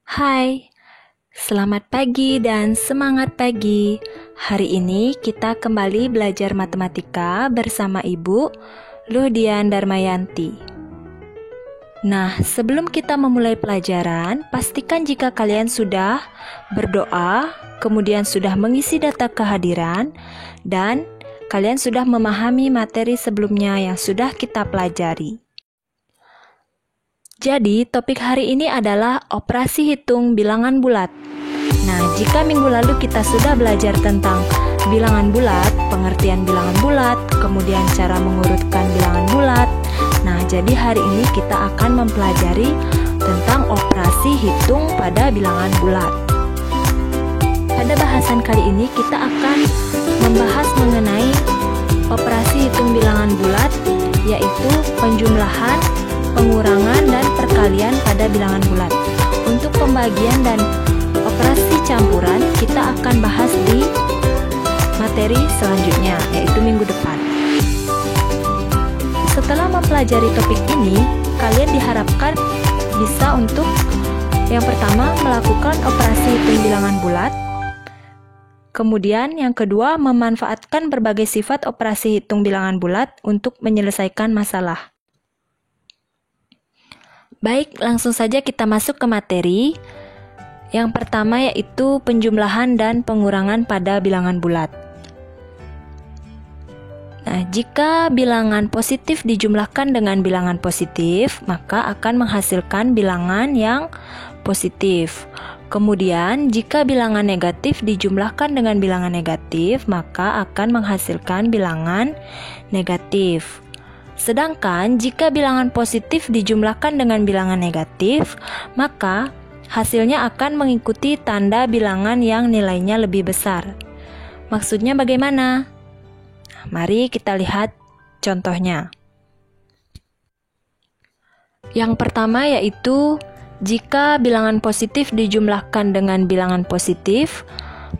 Hai, selamat pagi dan semangat pagi. Hari ini kita kembali belajar matematika bersama Ibu Ludian Darmayanti. Nah, sebelum kita memulai pelajaran, pastikan jika kalian sudah berdoa, kemudian sudah mengisi data kehadiran, dan kalian sudah memahami materi sebelumnya yang sudah kita pelajari. Jadi, topik hari ini adalah operasi hitung bilangan bulat. Nah, jika minggu lalu kita sudah belajar tentang bilangan bulat, pengertian bilangan bulat, kemudian cara mengurutkan bilangan bulat. Nah, jadi hari ini kita akan mempelajari tentang operasi hitung pada bilangan bulat. Pada bahasan kali ini kita akan membahas mengenai operasi hitung bilangan bulat, yaitu penjumlahan, pengurangan, dan perkalian pada bilangan bulat. Untuk pembagian dan operasi campuran kita akan bahas di materi selanjutnya, yaitu minggu depan. Setelah mempelajari topik ini, kalian diharapkan bisa untuk yang pertama melakukan operasi hitung bilangan bulat. Kemudian yang kedua memanfaatkan berbagai sifat operasi hitung bilangan bulat untuk menyelesaikan masalah. Baik, langsung saja kita masuk ke materi. Yang pertama yaitu penjumlahan dan pengurangan pada bilangan bulat. Nah, jika bilangan positif dijumlahkan dengan bilangan positif, maka akan menghasilkan bilangan yang positif. Kemudian, jika bilangan negatif dijumlahkan dengan bilangan negatif, maka akan menghasilkan bilangan negatif. Sedangkan jika bilangan positif dijumlahkan dengan bilangan negatif, maka hasilnya akan mengikuti tanda bilangan yang nilainya lebih besar. Maksudnya bagaimana? Mari kita lihat contohnya. Yang pertama yaitu jika bilangan positif dijumlahkan dengan bilangan positif,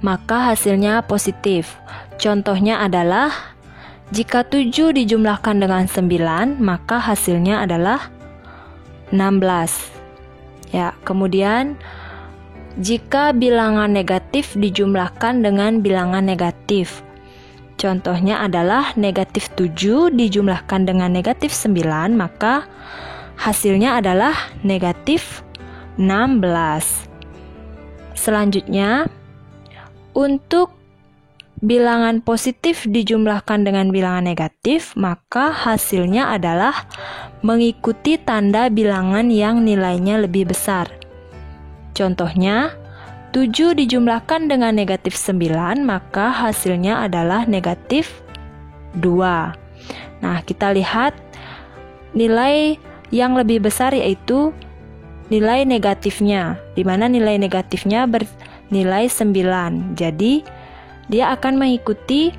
maka hasilnya positif. Contohnya adalah jika 7 dijumlahkan dengan 9, maka hasilnya adalah 16. Ya, kemudian jika bilangan negatif dijumlahkan dengan bilangan negatif, contohnya adalah negatif 7 dijumlahkan dengan negatif 9, maka hasilnya adalah negatif 16. Selanjutnya, untuk bilangan positif dijumlahkan dengan bilangan negatif, maka hasilnya adalah mengikuti tanda bilangan yang nilainya lebih besar. Contohnya, 7 dijumlahkan dengan negatif 9, maka hasilnya adalah negatif 2. Nah, kita lihat nilai yang lebih besar yaitu nilai negatifnya, di mana nilai negatifnya bernilai 9. Jadi, dia akan mengikuti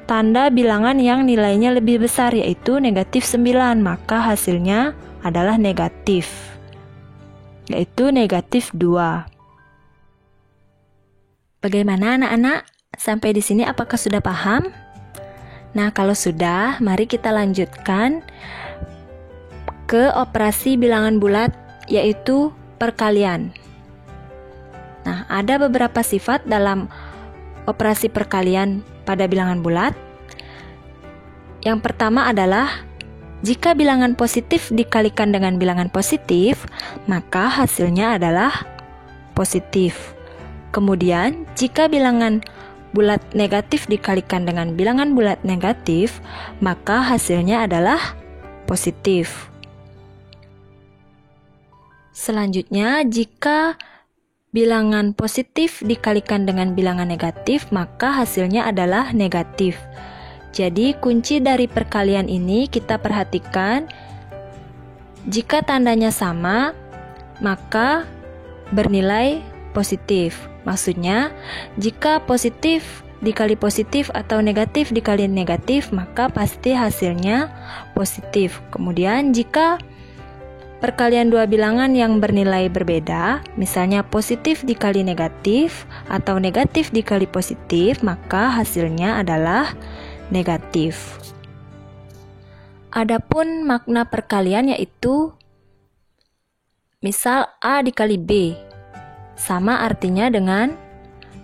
tanda bilangan yang nilainya lebih besar, yaitu negatif 9, maka hasilnya adalah negatif, yaitu negatif 2. Bagaimana anak-anak? Sampai di sini apakah sudah paham? Nah, kalau sudah, mari kita lanjutkan ke operasi bilangan bulat, yaitu perkalian. Nah, ada beberapa sifat dalam operasi perkalian pada bilangan bulat. Yang pertama adalah jika bilangan positif dikalikan dengan bilangan positif, maka hasilnya adalah positif. Kemudian, jika bilangan bulat negatif dikalikan dengan bilangan bulat negatif, maka hasilnya adalah positif. Selanjutnya, jika bilangan positif dikalikan dengan bilangan negatif, maka hasilnya adalah negatif. Jadi, kunci dari perkalian ini kita perhatikan, jika tandanya sama, maka bernilai positif. Maksudnya, jika positif dikali positif atau negatif dikali negatif, maka pasti hasilnya positif. Kemudian, jika perkalian dua bilangan yang bernilai berbeda, misalnya positif dikali negatif atau negatif dikali positif, maka hasilnya adalah negatif. Adapun makna perkalian yaitu Misal A dikali B sama artinya dengan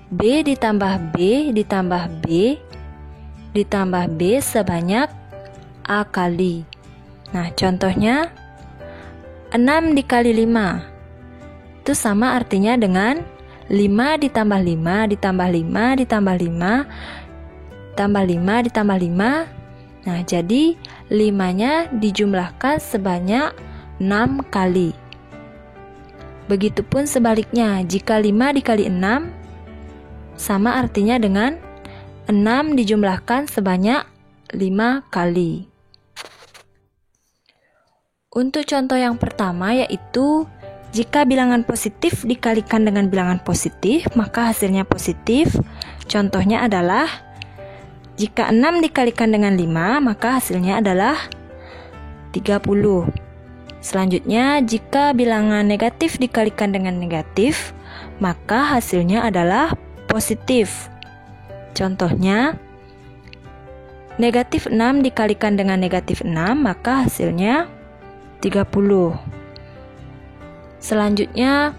B ditambah B ditambah B ditambah B sebanyak A kali. Nah, contohnya 6 dikali 5 itu sama artinya dengan 5 ditambah 5 ditambah 5 ditambah 5 tambah 5 ditambah 5. Nah, jadi 5-nya dijumlahkan sebanyak 6 kali. Begitupun sebaliknya, jika 5 dikali 6 sama artinya dengan 6 dijumlahkan sebanyak 5 kali. Untuk contoh yang pertama yaitu jika bilangan positif dikalikan dengan bilangan positif, maka hasilnya positif. Contohnya adalah jika 6 dikalikan dengan 5, maka hasilnya adalah 30. Selanjutnya, jika bilangan negatif dikalikan dengan negatif, maka hasilnya adalah positif. Contohnya, negatif 6 dikalikan dengan negatif 6, maka hasilnya 30. Selanjutnya,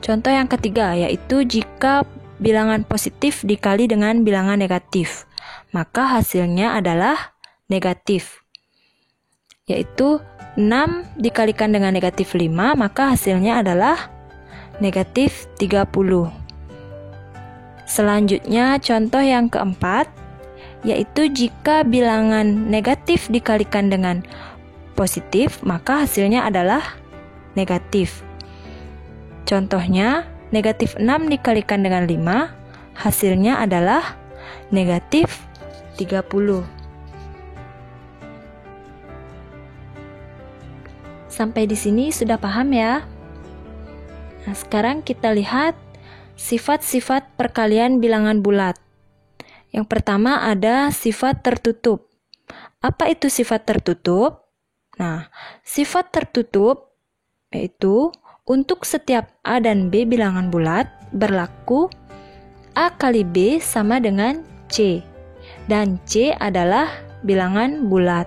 contoh yang ketiga yaitu jika bilangan positif dikali dengan bilangan negatif, maka hasilnya adalah negatif. Yaitu 6 dikalikan dengan negatif 5, maka hasilnya adalah negatif 30. Selanjutnya, contoh yang keempat, yaitu jika bilangan negatif dikalikan dengan positif, maka hasilnya adalah negatif. Contohnya, negatif 6 dikalikan dengan 5, hasilnya adalah negatif 30. Sampai di sini sudah paham ya? Nah, sekarang kita lihat sifat-sifat perkalian bilangan bulat. Yang pertama ada sifat tertutup. Apa itu sifat tertutup? Nah, sifat tertutup yaitu untuk setiap A dan B bilangan bulat berlaku A kali B sama dengan C, dan C adalah bilangan bulat.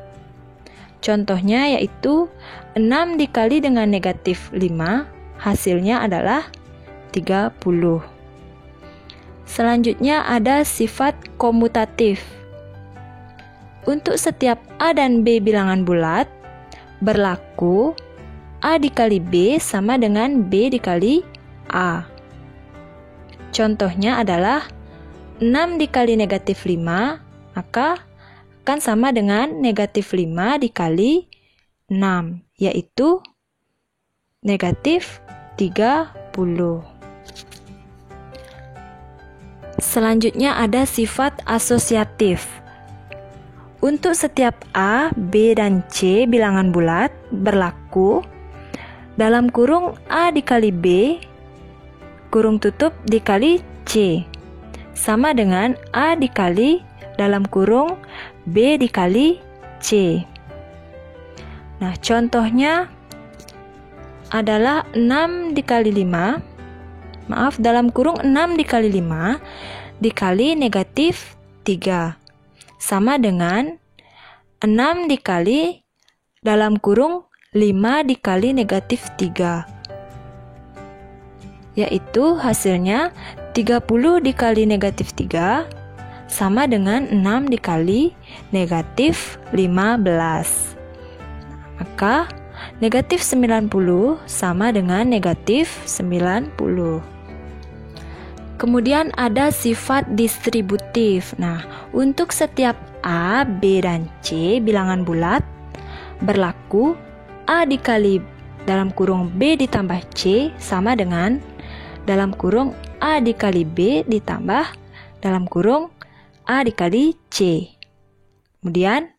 Contohnya yaitu 6 dikali dengan negatif 5, hasilnya adalah 30. Selanjutnya ada sifat komutatif. Untuk setiap A dan B bilangan bulat, berlaku A dikali B sama dengan B dikali A. Contohnya adalah 6 dikali negatif 5, maka akan sama dengan negatif 5 dikali 6, yaitu negatif 30. Selanjutnya ada sifat asosiatif. Untuk setiap A, B, dan C bilangan bulat berlaku dalam kurung A dikali B, kurung tutup dikali C, sama dengan A dikali dalam kurung B dikali C. Nah, contohnya adalah 6 dikali 5, dalam kurung 6 dikali 5 dikali negatif 3, sama dengan 6 dikali dalam kurung 5 dikali negatif 3, yaitu hasilnya 30 dikali negatif 3 sama dengan 6 dikali negatif 15. Maka negatif 90 sama dengan negatif 90. Kemudian ada sifat distributif. Nah, untuk setiap A, B, dan C bilangan bulat berlaku A dikali dalam kurung B ditambah C sama dengan dalam kurung A dikali B ditambah dalam kurung A dikali C. Kemudian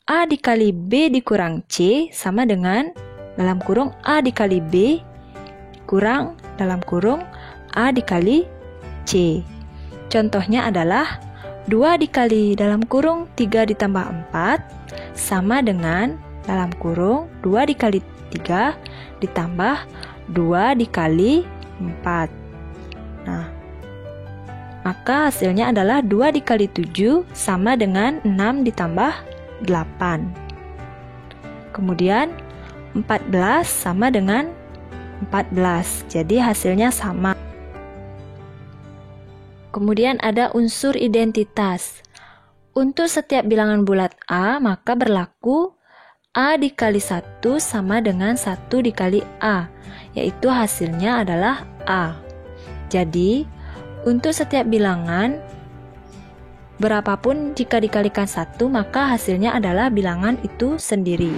A dikali B dikurang C sama dengan dalam kurung A dikali B kurang dalam kurung A dikali C. Contohnya adalah 2 dikali dalam kurung 3 ditambah 4 sama dengan dalam kurung 2 dikali 3 ditambah 2 dikali 4. Nah, maka hasilnya adalah 2 dikali 7 sama dengan 6 ditambah 8. Kemudian 14 sama dengan 14. Jadi hasilnya sama. Kemudian ada unsur identitas. Untuk setiap bilangan bulat A, maka berlaku A dikali 1 sama dengan 1 dikali A, yaitu hasilnya adalah A. Jadi, untuk setiap bilangan, berapapun jika dikalikan 1, maka hasilnya adalah bilangan itu sendiri.